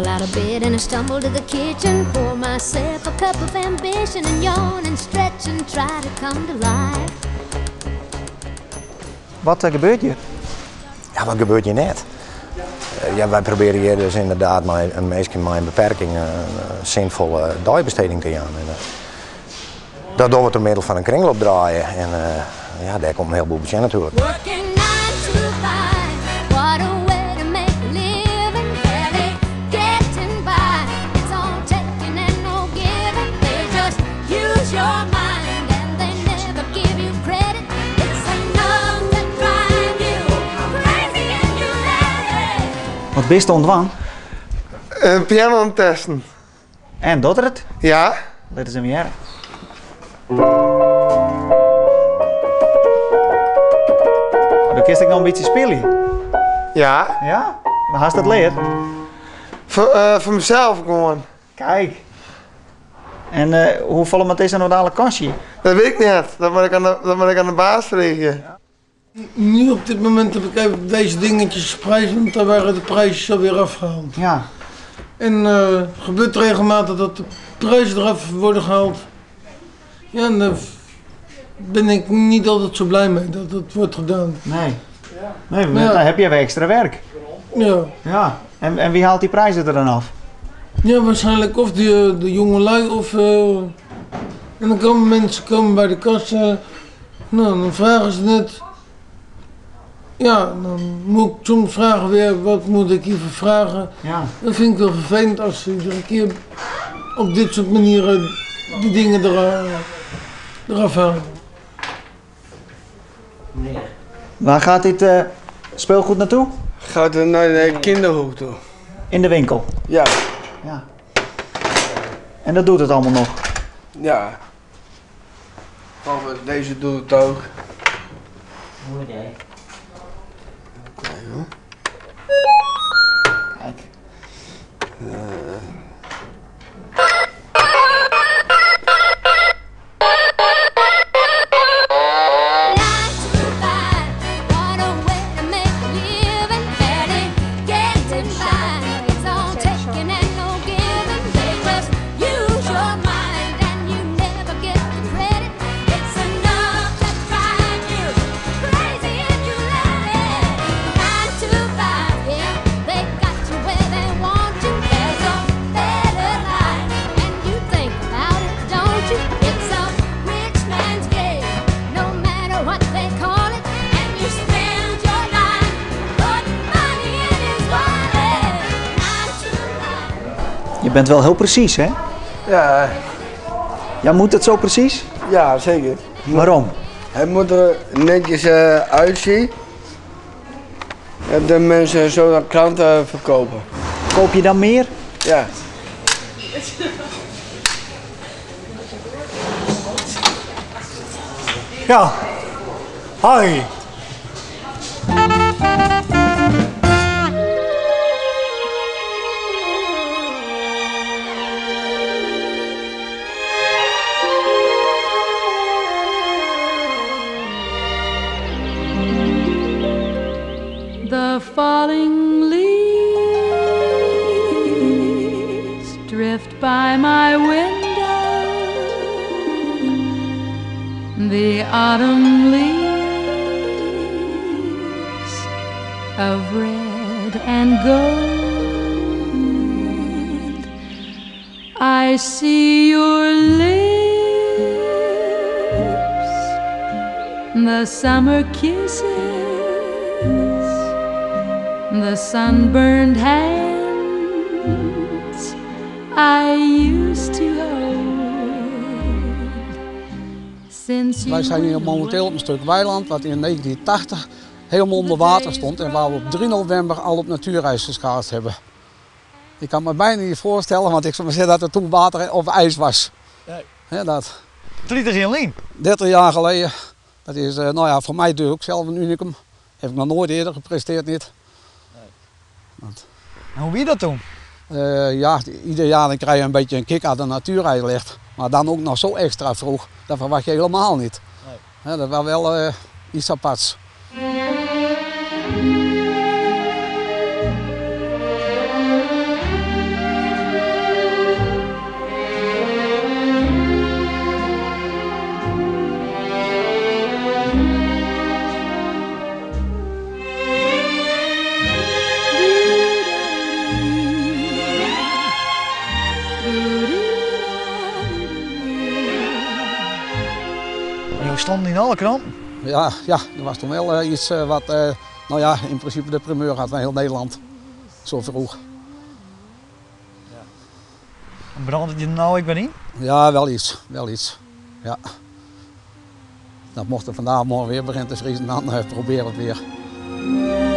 Tumble out of bed and I stumble to the kitchen. Pour myself a cup of ambition and yawn and stretch and try to come to life. Wat gebeurt hier? Ja, wat gebeurt hier net? Ja, wij proberen hier dus inderdaad met een meisje met een beperking een zinvolle dagbesteding te gaan. Dat doen we door middel van een kringloop draaien en ja, daar komt een heleboel budget natuurlijk. Wat bist je ontwang? Piano aan het testen. En doet het? Ja. Laat eens even hier. Dan kun je nog een beetje spelen. Ja. Ja? Waar hast je dat leerd? Voor mezelf gewoon. Kijk. En hoeveel het is er nog dadelijk kostje? Dat weet ik niet. Dat moet ik aan de baas vragen. Nu op dit moment heb ik even deze dingetjes geprijsd, want daar waren de prijsjes alweer afgehaald. Ja. En het gebeurt regelmatig dat de prijzen eraf worden gehaald. Ja, en daar ben ik niet altijd zo blij mee dat het wordt gedaan. Nee. Nee, maar dan heb je weer extra werk. Ja. Ja. En wie haalt die prijzen er dan af? Ja, waarschijnlijk of de jongelui of... en dan komen mensen bij de kassa. Nou, dan vragen ze het. Ja, dan moet ik soms vragen weer, wat moet ik hiervoor vragen? Ja. Dat vind ik wel vervelend als ze iedere keer op dit soort manieren die dingen eraf halen. Waar gaat dit speelgoed naartoe? Gaat er naar de kinderhoek toe. In de winkel? Ja. Ja. En dat doet het allemaal nog? Ja. Deze doet het ook. Mooi idee. Kijk hoor. Kijk. Je bent wel heel precies, hè? Ja. Ja, moet het zo precies? Ja, zeker. Waarom? Het moet er netjes uitzien. Dat de mensen zo naar klanten verkopen. Koop je dan meer? Ja. Ja. Hoi. The falling leaves drift by my window. The autumn leaves of red and gold. I see your lips, the summer kisses, the sunburned hands I used to hold. Since Wij zijn hier momenteel op een stuk weiland wat in 1980 helemaal onder water stond en waar we op 3 november al op natuurreis geschaatst hebben. Ik kan me bijna niet voorstellen, want ik zou maar zeggen dat er toen water of ijs was. Nee. Ja, dat. Het liet er geen lien. 30 jaar geleden. Dat is nou ja, voor mij natuurlijk ook zelf een unicum. Heb ik nog nooit eerder gepresteerd niet. En hoe wie dat toen? Ja, ieder jaar dan krijg je een beetje een kick uit de natuurreis ligt. Maar dan ook nog zo extra vroeg, dat verwacht je helemaal niet. Nee. Ja, dat was wel iets aparts. alle kranten. Ja, dat was toen wel iets wat, nou ja, in principe de primeur had van heel Nederland. Zo vroeg. Brandt het je nou ik ben in? Ja, wel iets. Ja. Dat mocht er vandaag morgen weer beginnen te vriezen, dan proberen we het weer.